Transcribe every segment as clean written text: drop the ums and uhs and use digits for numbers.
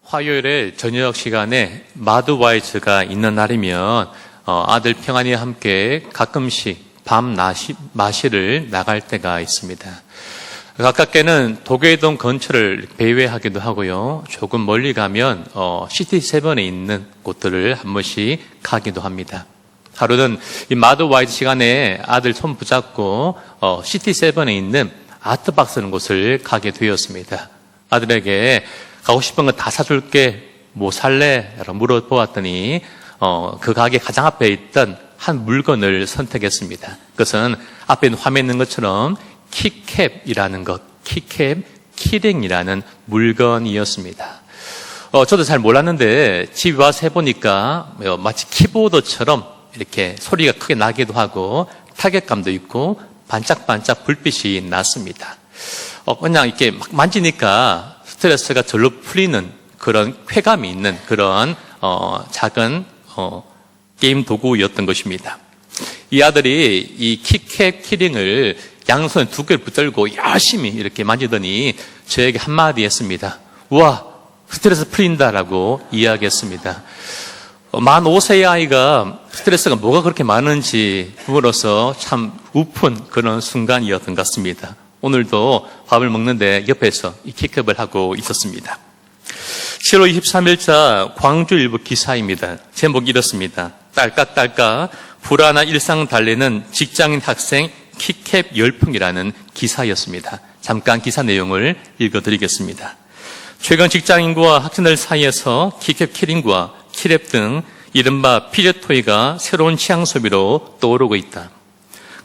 화요일에 저녁 시간에 마드와이즈가 있는 날이면 아들 평안이와 함께 가끔씩 밤 마시를 나갈 때가 있습니다. 가깝게는 도계동 근처를 배회하기도 하고요. 조금 멀리 가면 시티7에 있는 곳들을 한 번씩 가기도 합니다. 하루는 이 마드와이즈 시간에 아들 손 붙잡고 시티7에 있는 아트박스라는 곳을 가게 되었습니다. 아들에게 가고 싶은 거 다 사줄게, 뭐 살래? 라고 물어보았더니 그 가게 가장 앞에 있던 한 물건을 선택했습니다. 그것은 앞에 있는 화면에 있는 것처럼 키캡이라는 것, 키캡 키링이라는 물건이었습니다. 저도 잘 몰랐는데 집에 와서 해보니까 마치 키보드처럼 이렇게 소리가 크게 나기도 하고 타격감도 있고 반짝반짝 불빛이 났습니다. 그냥 이렇게 막 만지니까 스트레스가 절로 풀리는 그런 쾌감이 있는 그런 작은 게임 도구였던 것입니다. 이 아들이 이 키캡 키링을 양손에 두 개를 붙들고 열심히 이렇게 만지더니 저에게 한마디 했습니다. 우와, 스트레스 풀린다라고 이야기했습니다. 만 5세의 아이가 스트레스가 뭐가 그렇게 많은지 물어서 참 우픈 그런 순간이었던 것 같습니다. 오늘도 밥을 먹는데 옆에서 이 키캡을 하고 있었습니다. 7월 23일자 광주일보 기사입니다. 제목이 이렇습니다. 딸깍딸깍 불안한 일상 달래는 직장인 학생 키캡 열풍이라는 기사였습니다. 잠깐 기사 내용을 읽어드리겠습니다. 최근 직장인과 학생들 사이에서 키캡 키링과 키랩 등 이른바 피제토이가 새로운 취향 소비로 떠오르고 있다.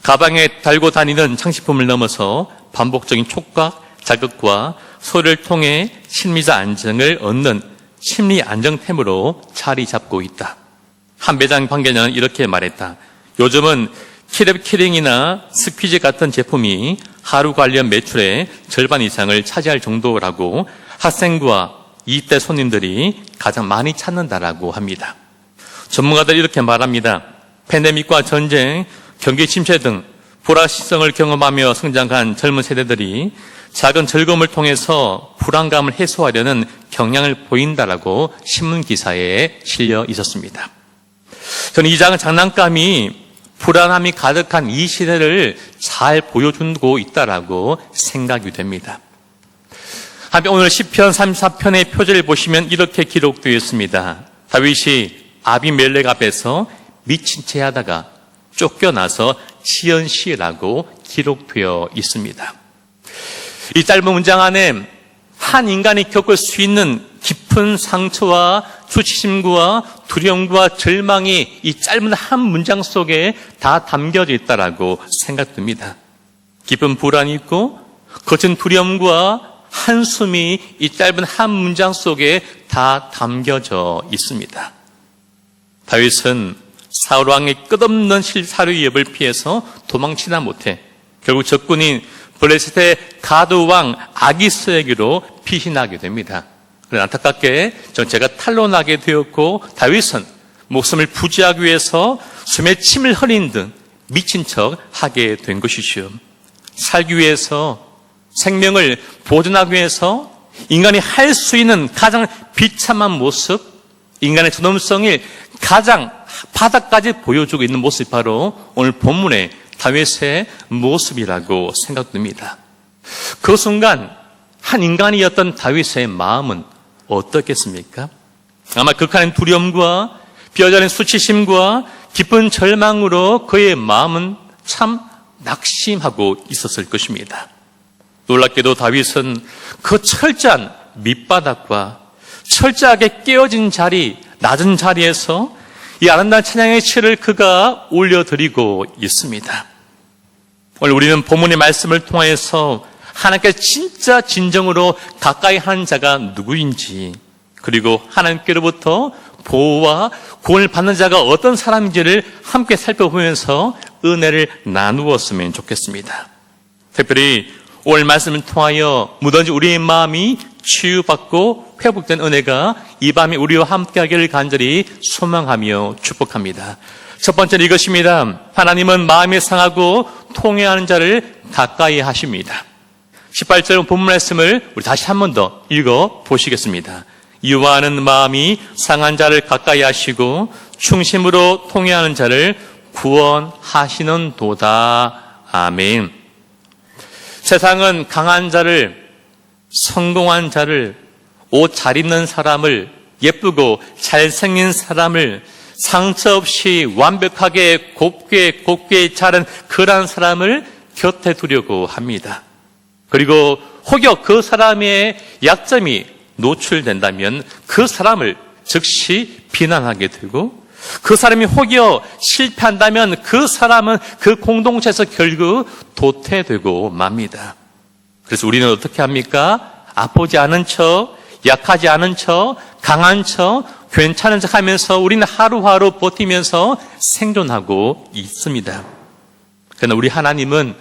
가방에 달고 다니는 장식품을 넘어서 반복적인 촉각, 자극과 소리를 통해 심리적 안정을 얻는 심리 안정템으로 자리 잡고 있다. 한 매장 관계자는 이렇게 말했다. 요즘은 키랩 키링이나 스퀴즈 같은 제품이 하루 관련 매출의 절반 이상을 차지할 정도라고 학생과 20대 손님들이 가장 많이 찾는다라고 합니다. 전문가들이 이렇게 말합니다. 팬데믹과 전쟁, 경기 침체 등 불확실성을 경험하며 성장한 젊은 세대들이 작은 즐거움을 통해서 불안감을 해소하려는 경향을 보인다라고 신문 기사에 실려 있었습니다. 저는 이 작은 장난감이 불안함이 가득한 이 시대를 잘 보여주고 있다라고 생각이 됩니다. 한편 오늘 시편 34편의 표제를 보시면 이렇게 기록되어 있습니다. 다윗이 아비멜렉 앞에서 미친 채 하다가 쫓겨나서 지은 시라고 기록되어 있습니다. 이 짧은 문장 안에 한 인간이 겪을 수 있는 깊은 상처와 수치심과 두려움과 절망이 이 짧은 한 문장 속에 다 담겨져 있다라고 생각됩니다. 깊은 불안이 있고 거친 두려움과 한숨이 이 짧은 한 문장 속에 다 담겨져 있습니다. 다윗은 사울 왕의 끝없는 사류 위협을 피해서 도망치다 못해 결국 적군인 블레셋의 가드 왕 아기스에게로 피신하게 됩니다. 그러나 안타깝게 제가 탄로나게 되었고 다윗은 목숨을 부지하기 위해서 숨에 침을 흘린 듯 미친 척 하게 된 것이죠. 살기 위해서 생명을 보존하기 위해서 인간이 할 수 있는 가장 비참한 모습, 인간의 존엄성을 가장 바닥까지 보여주고 있는 모습이 바로 오늘 본문의 다윗의 모습이라고 생각됩니다. 그 순간 한 인간이었던 다윗의 마음은 어떻겠습니까? 아마 극한의 두려움과 뼈저린 수치심과 깊은 절망으로 그의 마음은 참 낙심하고 있었을 것입니다. 놀랍게도 다윗은 그 철저한 밑바닥과 철저하게 깨어진 자리, 낮은 자리에서 이 아름다운 찬양의 시를 그가 올려드리고 있습니다. 오늘 우리는 본문의 말씀을 통해서 하나님께 진짜 진정으로 가까이 하는 자가 누구인지, 그리고 하나님께로부터 보호와 구원을 받는 자가 어떤 사람인지를 함께 살펴보면서 은혜를 나누었으면 좋겠습니다. 특별히 오늘 말씀을 통하여 무던지 우리의 마음이 치유받고 회복된 은혜가 이 밤에 우리와 함께하기를 간절히 소망하며 축복합니다. 첫 번째는 이것입니다. 하나님은 마음이 상하고 통회하는 자를 가까이 하십니다. 18절 본문 말씀을 우리 다시 한 번 더 읽어 보시겠습니다. 유하는 마음이 상한 자를 가까이 하시고 충심으로 통회하는 자를 구원하시는 도다. 아멘. 세상은 강한 자를, 성공한 자를, 옷 잘 입는 사람을, 예쁘고 잘생긴 사람을, 상처 없이 완벽하게 곱게 자른 그러한 사람을 곁에 두려고 합니다. 그리고 혹여 그 사람의 약점이 노출된다면 그 사람을 즉시 비난하게 되고, 그 사람이 혹여 실패한다면 그 사람은 그 공동체에서 결국 도태되고 맙니다. 그래서 우리는 어떻게 합니까? 아프지 않은 척, 약하지 않은 척, 강한 척, 괜찮은 척 하면서 우리는 하루하루 버티면서 생존하고 있습니다. 그러나 우리 하나님은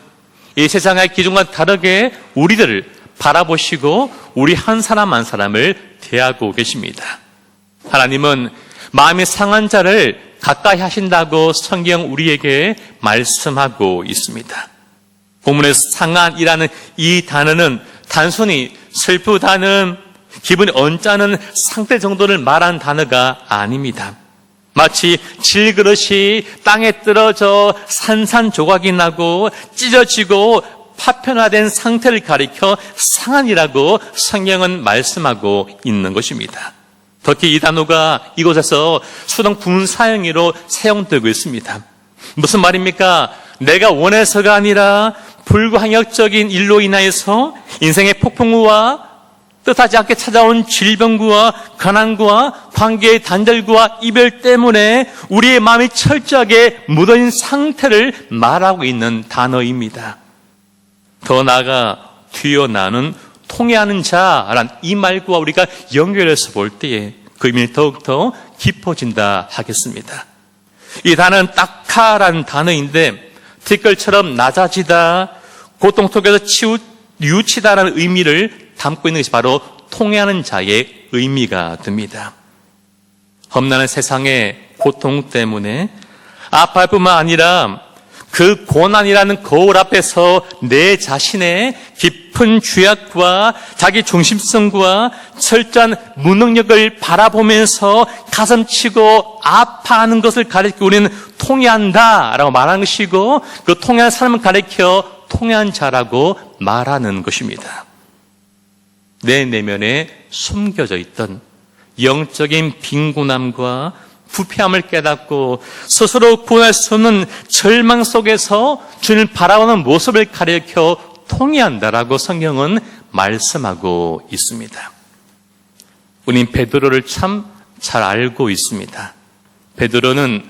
이 세상의 기준과 다르게 우리들을 바라보시고 우리 한 사람 한 사람을 대하고 계십니다. 하나님은 마음이 상한 자를 가까이 하신다고 성경 우리에게 말씀하고 있습니다. 본문에서 상한이라는 이 단어는 단순히 슬프다는, 기분이 언짢은 상태 정도를 말한 단어가 아닙니다. 마치 질그릇이 땅에 떨어져 산산조각이 나고 찢어지고 파편화된 상태를 가리켜 상한이라고 성경은 말씀하고 있는 것입니다. 특히 이 단어가 이곳에서 수동 분사형으로 사용되고 있습니다. 무슨 말입니까? 내가 원해서가 아니라 불가항력적인 일로 인하여서 인생의 폭풍우와 뜻하지 않게 찾아온 질병과 가난과 관계의 단절과 이별 때문에 우리의 마음이 철저하게 묻어있는 상태를 말하고 있는 단어입니다. 더 나아가 튀어나오는 통회하는 자란 이 말과 우리가 연결해서 볼 때에 그 의미는 더욱더 깊어진다 하겠습니다. 이 단어는 딱하라는 단어인데 티끌처럼 낮아지다, 고통 속에서 뉘우치다라는 의미를 담고 있는 것이 바로 통회하는 자의 의미가 됩니다. 험난한 세상의 고통 때문에 아파할 뿐만 아니라 그 고난이라는 거울 앞에서 내 자신의 깊은 죄악과 자기 중심성과 철저한 무능력을 바라보면서 가슴치고 아파하는 것을 가리켜 우리는 통회한다라고 말하는 것이고, 그 통회한 사람을 가리켜 통회한 자라고 말하는 것입니다. 내 내면에 숨겨져 있던 영적인 빈곤함과 부패함을 깨닫고 스스로 구원할 수 없는 절망 속에서 주님을 바라보는 모습을 가리켜 통회한다라고 성경은 말씀하고 있습니다. 우린 베드로를 참 잘 알고 있습니다. 베드로는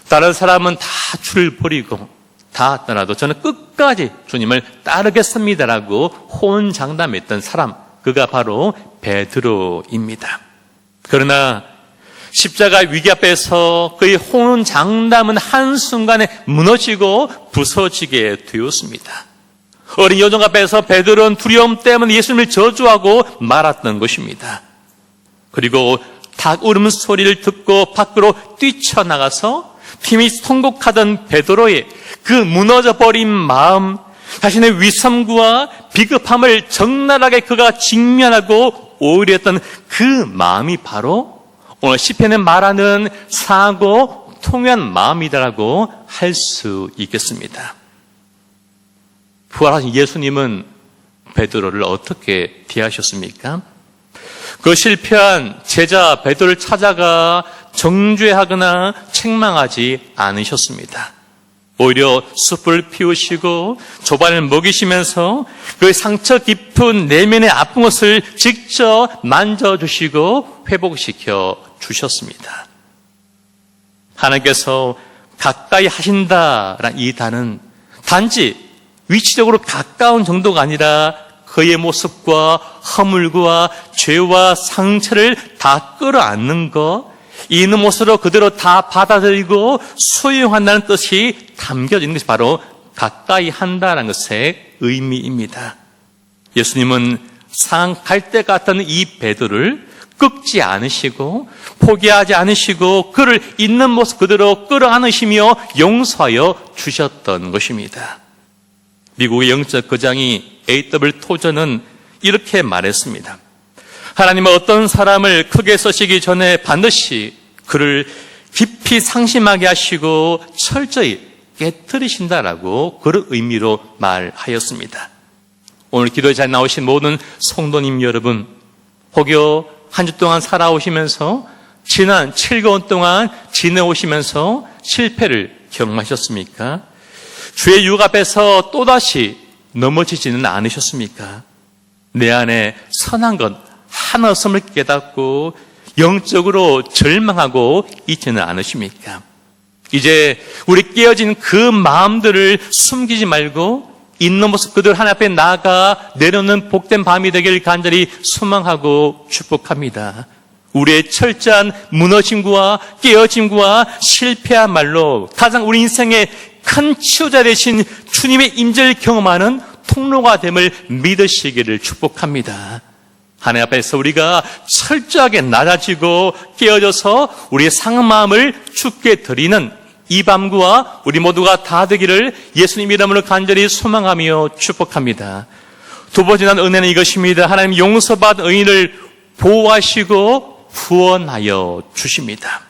다른 사람은 다 주를 버리고 다 떠나도 저는 끝까지 주님을 따르겠습니다라고 호언장담했던 사람, 그가 바로 베드로입니다. 그러나 십자가 위기 앞에서 그의 호언장담은 한순간에 무너지고 부서지게 되었습니다. 어린 여종 앞에서 베드로는 두려움 때문에 예수님을 저주하고 말았던 것입니다. 그리고 닭 울음소리를 듣고 밖으로 뛰쳐나가서 팀이 통곡하던 베드로의 그 무너져버린 마음, 자신의 위선과 비겁함을 적나라하게 그가 직면하고 오히려 했던 그 마음이 바로 오늘 시편에 말하는 상하고 통회한 마음이다라고 할 수 있겠습니다. 부활하신 예수님은 베드로를 어떻게 대하셨습니까? 그 실패한 제자 베드로를 찾아가 정죄하거나 책망하지 않으셨습니다. 오히려 숯불을 피우시고 조반을 먹이시면서 그 상처 깊은 내면의 아픈 것을 직접 만져주시고 회복시켜 주셨습니다. 하나님께서 가까이 하신다라는 이 단은 단지 위치적으로 가까운 정도가 아니라 그의 모습과 허물과 죄와 상처를 다 끌어안는 것, 있는 모습으로 그대로 다 받아들이고 수용한다는 뜻이 담겨져 있는 것이 바로 가까이 한다는 것의 의미입니다. 예수님은 갈대 같은 이 베드로를 꺾지 않으시고 포기하지 않으시고 그를 있는 모습 그대로 끌어안으시며 용서하여 주셨던 것입니다. 미국의 영적 거장이 A.W. 토저는 이렇게 말했습니다. 하나님은 어떤 사람을 크게 쓰시기 전에 반드시 그를 깊이 상심하게 하시고 철저히 깨뜨리신다라고 그런 의미로 말하였습니다. 오늘 기도에 잘 나오신 모든 성도님 여러분, 혹여 한 주 동안 살아오시면서 지난 즐거운 동안 지내오시면서 실패를 경험하셨습니까? 주의 육 앞에서 또다시 넘어지지는 않으셨습니까? 내 안에 선한 것 하나 없음을 깨닫고 영적으로 절망하고 있지는 않으십니까? 이제 우리 깨어진 그 마음들을 숨기지 말고 있는 모습 그들 하나님 앞에 나아가 내려놓는 복된 밤이 되길 간절히 소망하고 축복합니다. 우리의 철저한 무너짐과 깨어짐과 실패야말로 가장 우리 인생의 큰 치유자 되신 주님의 임재를 경험하는 통로가 됨을 믿으시기를 축복합니다. 하나님 앞에서 우리가 철저하게 낮아지고 깨어져서 우리의 상한 마음을 주께 드리는 이 밤과 우리 모두가 다 되기를 예수님 이름으로 간절히 소망하며 축복합니다. 두 번째 난 은혜는 이것입니다. 하나님 용서받은 의인을 보호하시고 구원하여 주십니다.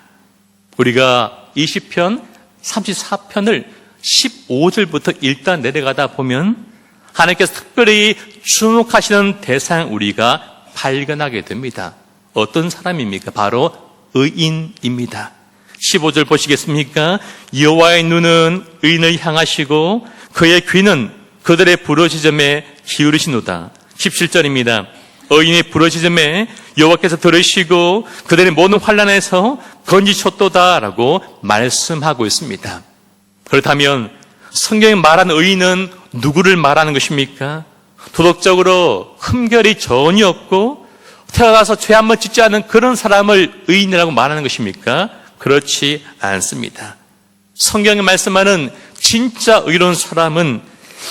우리가 20편, 34편을 15절부터 일단 내려가다 보면 하나님께서 특별히 주목하시는 대상 우리가 발견하게 됩니다. 어떤 사람입니까? 바로 의인입니다. 15절 보시겠습니까? 여호와의 눈은 의인을 향하시고 그의 귀는 그들의 부르짖음에 기울이시노다. 17절입니다. 의인의 부르짖음에 여호와께서 들으시고 그들의 모든 환난에서 건지셨도다라고 말씀하고 있습니다. 그렇다면 성경이 말하는 의인은 누구를 말하는 것입니까? 도덕적으로 흠결이 전혀 없고 태어나서 죄 한번 짓지 않은 그런 사람을 의인이라고 말하는 것입니까? 그렇지 않습니다. 성경이 말씀하는 진짜 의로운 사람은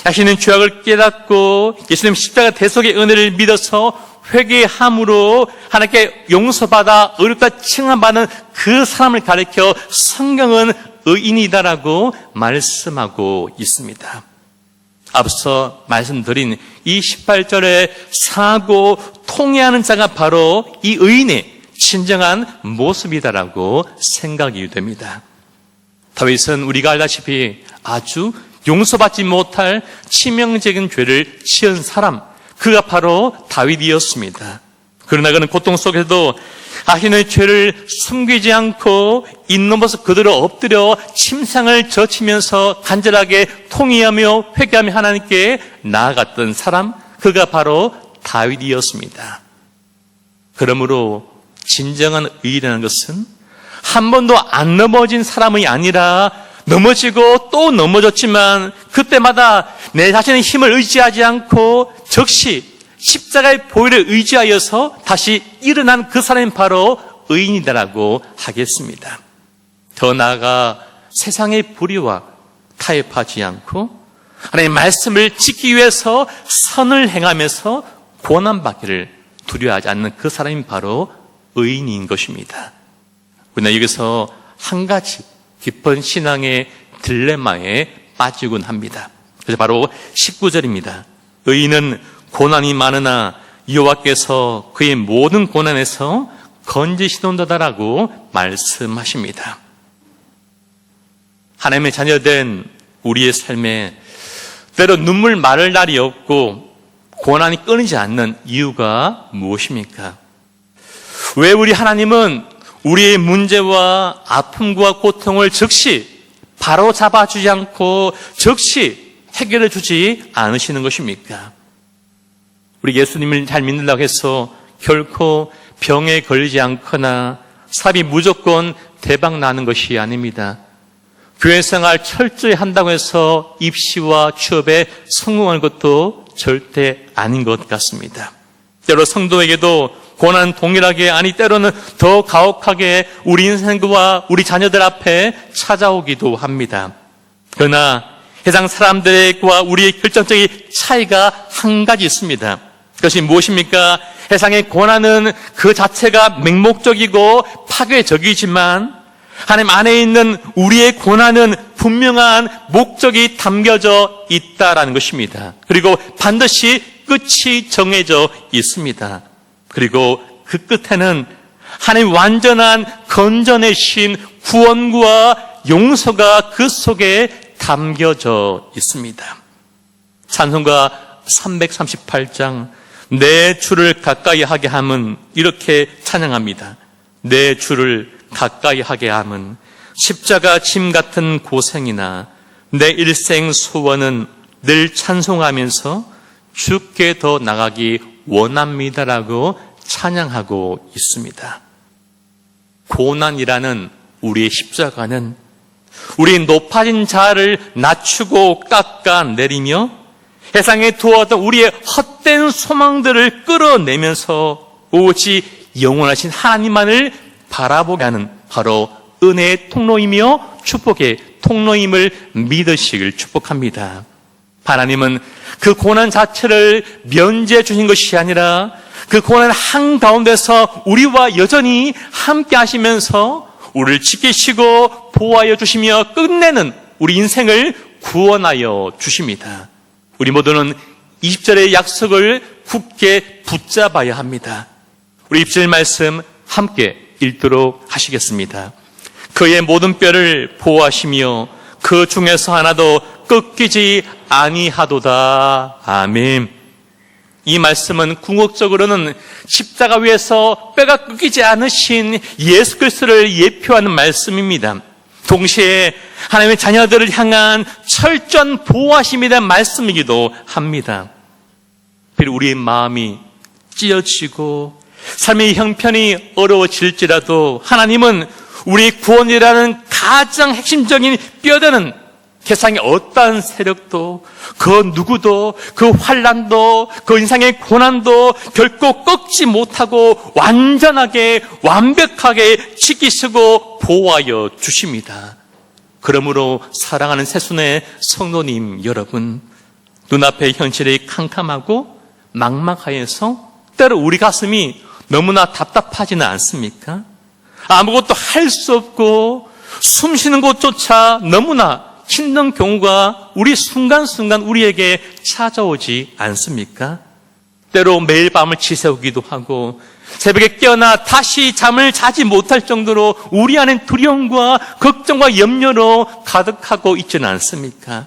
자신의 죄악을 깨닫고 예수님 십자가 대속의 은혜를 믿어서 회개함으로 하나님께 용서받아 의롭다 칭함받는 그 사람을 가리켜 성경은 의인이다라고 말씀하고 있습니다. 앞서 말씀드린 이 18절의 사고 통회하는 자가 바로 이 의인의 진정한 모습이다라고 생각이 됩니다. 다윗은 우리가 알다시피 아주 용서받지 못할 치명적인 죄를 지은 사람, 그가 바로 다윗이었습니다. 그러나 그는 고통 속에서도 자신의 죄를 숨기지 않고 있는 모습 그대로 엎드려 침상을 젖히면서 간절하게 통회하며 회개하며 하나님께 나아갔던 사람, 그가 바로 다윗이었습니다. 그러므로 진정한 의라는 것은 한 번도 안 넘어진 사람이 아니라 넘어지고 또 넘어졌지만 그때마다 내 자신의 힘을 의지하지 않고 즉시 십자가의 보혈을 의지하여서 다시 일어난 그 사람이 바로 의인이다라고 하겠습니다. 더 나아가 세상의 불의와 타협하지 않고 하나님의 말씀을 지키기 위해서 선을 행하면서 고난받기를 두려워하지 않는 그 사람이 바로 의인인 것입니다. 그러나 여기서 한 가지 깊은 신앙의 딜레마에 빠지곤 합니다. 그래서 바로 19절입니다. 의인은 고난이 많으나 여호와께서 그의 모든 고난에서 건지시는도다라고 말씀하십니다. 하나님의 자녀된 우리의 삶에 때로 눈물 마를 날이 없고 고난이 끊이지 않는 이유가 무엇입니까? 왜 우리 하나님은 우리의 문제와 아픔과 고통을 즉시 바로 잡아주지 않고 즉시 해결해 주지 않으시는 것입니까? 우리 예수님을 잘 믿는다고 해서 결코 병에 걸리지 않거나 사업이 무조건 대박 나는 것이 아닙니다. 교회 생활 철저히 한다고 해서 입시와 취업에 성공하는 것도 절대 아닌 것 같습니다. 때로 성도에게도 고난 동일하게, 아니 때로는 더 가혹하게 우리 인생과 우리 자녀들 앞에 찾아오기도 합니다. 그러나 세상 사람들과 우리의 결정적인 차이가 한 가지 있습니다. 그것이 무엇입니까? 세상의 고난은 그 자체가 맹목적이고 파괴적이지만 하나님 안에 있는 우리의 고난은 분명한 목적이 담겨져 있다라는 것입니다. 그리고 반드시 끝이 정해져 있습니다. 그리고 그 끝에는 하나님 완전한 건져내신 구원과 용서가 그 속에 담겨져 있습니다. 찬송가 338장 내 주를 가까이 하게 함은 이렇게 찬양합니다. 내 주를 가까이 하게 함은 십자가 짐 같은 고생이나 내 일생 소원은 늘 찬송하면서 주께 더 나가기 원합니다라고 찬양하고 있습니다. 고난이라는 우리의 십자가는 우리 높아진 자아를 낮추고 깎아내리며 세상에 두었던 우리의 헛된 소망들을 끌어내면서 오직 영원하신 하나님만을 바라보게 하는 바로 은혜의 통로이며 축복의 통로임을 믿으시길 축복합니다. 하나님은 그 고난 자체를 면제해 주신 것이 아니라 그 고난 한가운데서 우리와 여전히 함께 하시면서 우리를 지키시고 보호하여 주시며 끝내는 우리 인생을 구원하여 주십니다. 우리 모두는 20절의 약속을 굳게 붙잡아야 합니다. 우리 20절 말씀 함께 읽도록 하시겠습니다. 그의 모든 뼈를 보호하시며 그 중에서 하나도 꺾이지 아니하도다. 아멘. 이 말씀은 궁극적으로는 십자가 위에서 뼈가 꺾이지 않으신 예수 그리스도를 예표하는 말씀입니다. 동시에 하나님의 자녀들을 향한 철저한 보호하심에 대한 말씀이기도 합니다. 비록 우리의 마음이 찢어지고 삶의 형편이 어려워질지라도 하나님은 우리 구원이라는 가장 핵심적인 뼈대는 세상의 어떠한 세력도 그 누구도 그 환난도 그 인생의 고난도 결코 꺾지 못하고 완전하게 완벽하게 지키시고 보호하여 주십니다. 그러므로 사랑하는 새순의 성도님 여러분, 눈앞의 현실이 캄캄하고 막막하여서 때로 우리 가슴이 너무나 답답하지는 않습니까? 아무것도 할 수 없고 숨 쉬는 곳조차 너무나 힘든 경우가 우리 순간순간 우리에게 찾아오지 않습니까? 때로 매일 밤을 지새우기도 하고 새벽에 깨어나 다시 잠을 자지 못할 정도로 우리 안엔 두려움과 걱정과 염려로 가득하고 있지는 않습니까?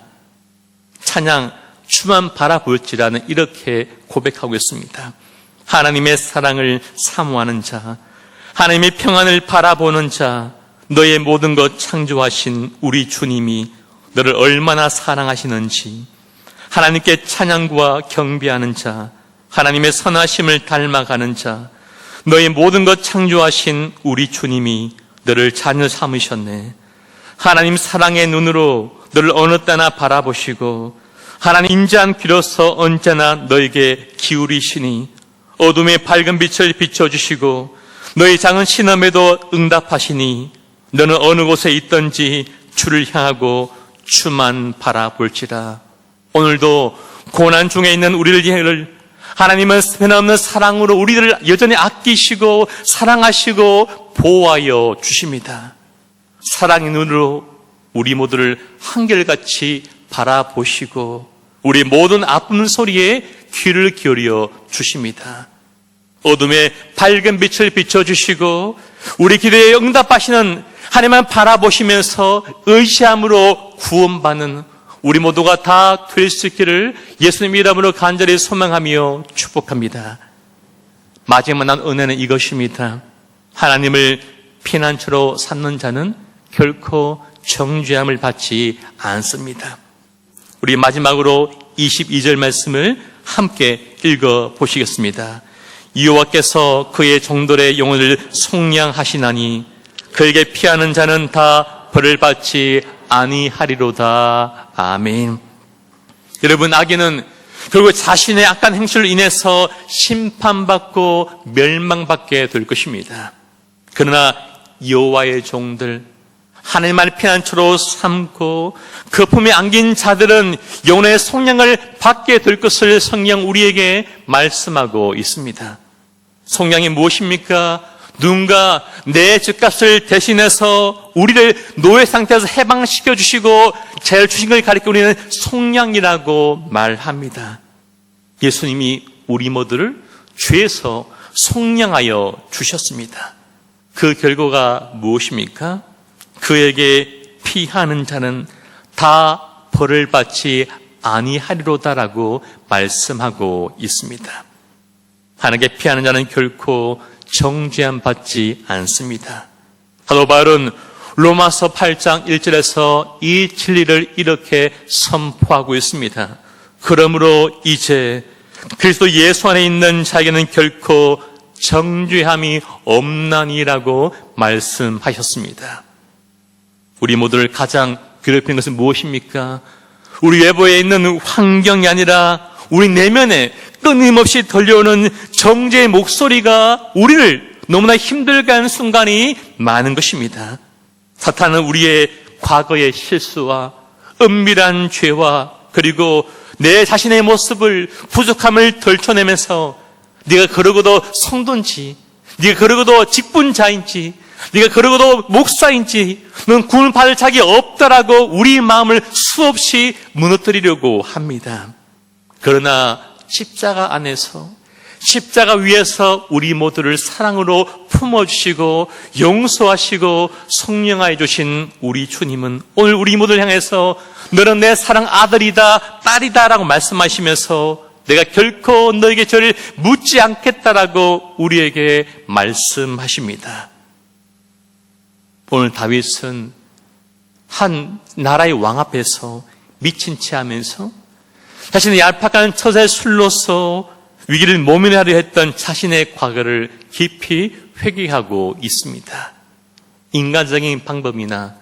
찬양 주만 바라볼지라는 이렇게 고백하고 있습니다. 하나님의 사랑을 사모하는 자, 하나님의 평안을 바라보는 자, 너의 모든 것 창조하신 우리 주님이 너를 얼마나 사랑하시는지, 하나님께 찬양과 경배하는 자, 하나님의 선하심을 닮아가는 자, 너의 모든 것 창조하신 우리 주님이 너를 자녀 삼으셨네. 하나님 사랑의 눈으로 너를 어느 때나 바라보시고 하나님 인자한 귀로서 언제나 너에게 기울이시니 어둠의 밝은 빛을 비춰주시고 너의 작은 신음에도 응답하시니 너는 어느 곳에 있든지 주를 향하고 주만 바라볼지라. 오늘도 고난 중에 있는 우리를 하나님은 변함없는 사랑으로 우리들을 여전히 아끼시고 사랑하시고 보호하여 주십니다. 사랑의 눈으로 우리 모두를 한결같이 바라보시고 우리 모든 아픈 소리에 귀를 기울여 주십니다. 어둠에 밝은 빛을 비춰주시고 우리 기도에 응답하시는 하나님만 바라보시면서 의지함으로 구원받는 우리 모두가 다 될 수 있기를 예수님 이름으로 간절히 소망하며 축복합니다. 마지막한 은혜는 이것입니다. 하나님을 피난처로 삼는 자는 결코 정죄함을 받지 않습니다. 우리 마지막으로 22절 말씀을 함께 읽어 보시겠습니다. 여호와께서 그의 종들의 영혼을 속량하시나니 그에게 피하는 자는 다 벌을 받지 아니하리로다. 아멘. 여러분, 악인은 결국 자신의 악한 행실로 인해서 심판받고 멸망받게 될 것입니다. 그러나 여호와의 종들, 하나님만의 피난처로 삼고 그 품에 안긴 자들은 영혼의 속량을 받게 될 것을 성경 우리에게 말씀하고 있습니다. 속량이 무엇입니까? 누군가 내 죗값을 대신해서 우리를 노예 상태에서 해방시켜 주시고 죄를 주신 걸 가리켜 우리는 속량이라고 말합니다. 예수님이 우리 모두를 죄에서 속량하여 주셨습니다. 그 결과가 무엇입니까? 그에게 피하는 자는 다 벌을 받지 아니하리로다라고 말씀하고 있습니다. 하나님께 피하는 자는 결코 정죄함 받지 않습니다. 사도 바울은 로마서 8장 1절에서 이 진리를 이렇게 선포하고 있습니다. 그러므로 이제 그리스도 예수 안에 있는 자에게는 결코 정죄함이 없나니라고 말씀하셨습니다. 우리 모두를 가장 괴롭히는 것은 무엇입니까? 우리 외부에 있는 환경이 아니라 우리 내면에 끊임없이 들려오는 정죄의 목소리가 우리를 너무나 힘들게 하는 순간이 많은 것입니다. 사탄은 우리의 과거의 실수와 은밀한 죄와 그리고 내 자신의 모습을 부족함을 덜쳐내면서 네가 그러고도 성도인지, 네가 그러고도 직분자인지, 네가 그러고도 목사인지 넌 구원 받을 자격이 없다라고 우리 마음을 수없이 무너뜨리려고 합니다. 그러나 십자가 안에서, 십자가 위에서 우리 모두를 사랑으로 품어주시고 용서하시고 성령하여 주신 우리 주님은 오늘 우리 모두를 향해서 너는 내 사랑 아들이다 딸이다 라고 말씀하시면서 내가 결코 너에게 저를 묻지 않겠다라고 우리에게 말씀하십니다. 오늘 다윗은 한 나라의 왕 앞에서 미친 채 하면서 자신의 얄팍한 처자의 술로서 위기를 모면하려 했던 자신의 과거를 깊이 회개하고 있습니다. 인간적인 방법이나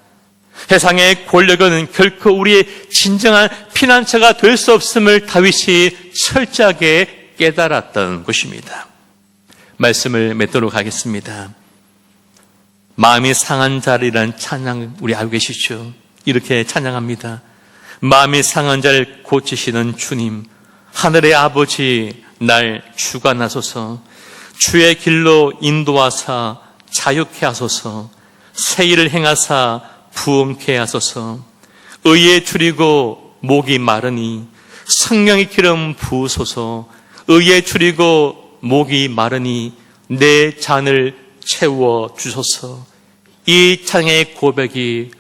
세상의 권력은 결코 우리의 진정한 피난처가 될 수 없음을 다윗이 철저하게 깨달았던 것입니다. 말씀을 맺도록 하겠습니다. 마음이 상한 자리라는 찬양 우리 알고 계시죠? 이렇게 찬양합니다. 마음이 상한 자를 고치시는 주님, 하늘의 아버지 날 주관하소서. 주의 길로 인도하사 자유케 하소서. 새 일을 행하사 부흥케 하소서. 의에 줄이고 목이 마르니 성령의 기름 부으소서. 의에 줄이고 목이 마르니 내 잔을 채워 주소서. 이 찬양의 고백이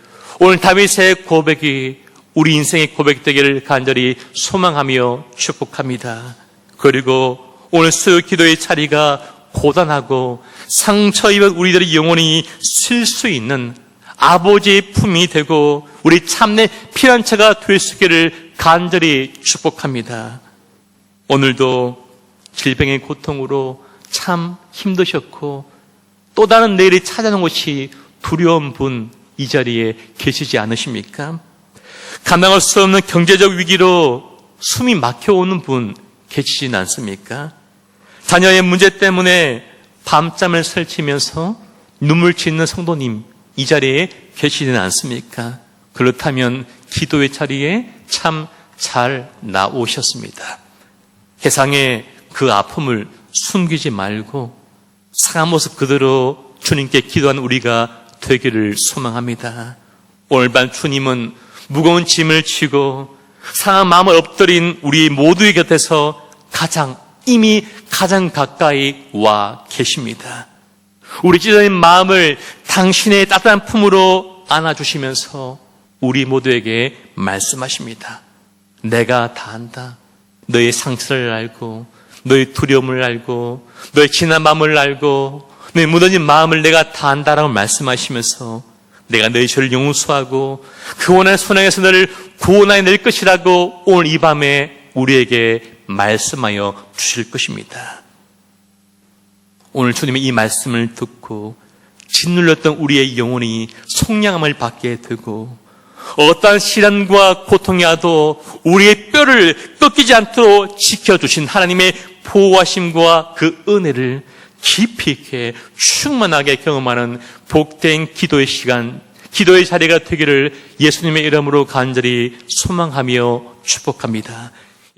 오늘 다윗의 고백이 우리 인생의 고백 되기를 간절히 소망하며 축복합니다. 그리고 오늘 수 기도의 자리가 고단하고 상처 입은 우리들의 영혼이 쓸 수 있는 아버지의 품이 되고 우리 참내 피난처가 될 수 있기를 간절히 축복합니다. 오늘도 질병의 고통으로 참 힘드셨고 또 다른 내일이 찾아오는 것이 두려운 분 이 자리에 계시지 않으십니까? 감당할 수 없는 경제적 위기로 숨이 막혀오는 분 계시진 않습니까? 자녀의 문제 때문에 밤잠을 설치면서 눈물 짓는 성도님 이 자리에 계시지는 않습니까? 그렇다면 기도의 자리에 참 잘 나오셨습니다. 세상에 그 아픔을 숨기지 말고 상한 모습 그대로 주님께 기도하는 우리가 되기를 소망합니다. 오늘 밤 주님은 무거운 짐을 지고 상한 마음을 엎드린 우리 모두의 곁에서 이미 가장 가까이 와 계십니다. 우리 찢어진 마음을 당신의 따뜻한 품으로 안아주시면서 우리 모두에게 말씀하십니다. 내가 다 안다. 너의 상처를 알고 너의 두려움을 알고 너의 지난 마음을 알고 너의 무너진 마음을 내가 다 안다라고 말씀하시면서 내가 너의 죄를 용서하고 그 원한 손양에서 너를 구원하여 낼 것이라고 오늘 이 밤에 우리에게 말씀하여 주실 것입니다. 오늘 주님의 이 말씀을 듣고 짓눌렸던 우리의 영혼이 속량함을 받게 되고 어떠한 시련과 고통이 와도 우리의 뼈를 꺾이지 않도록 지켜주신 하나님의 보호하심과 그 은혜를 깊이 있게 충만하게 경험하는 복된 기도의 시간, 기도의 자리가 되기를 예수님의 이름으로 간절히 소망하며 축복합니다.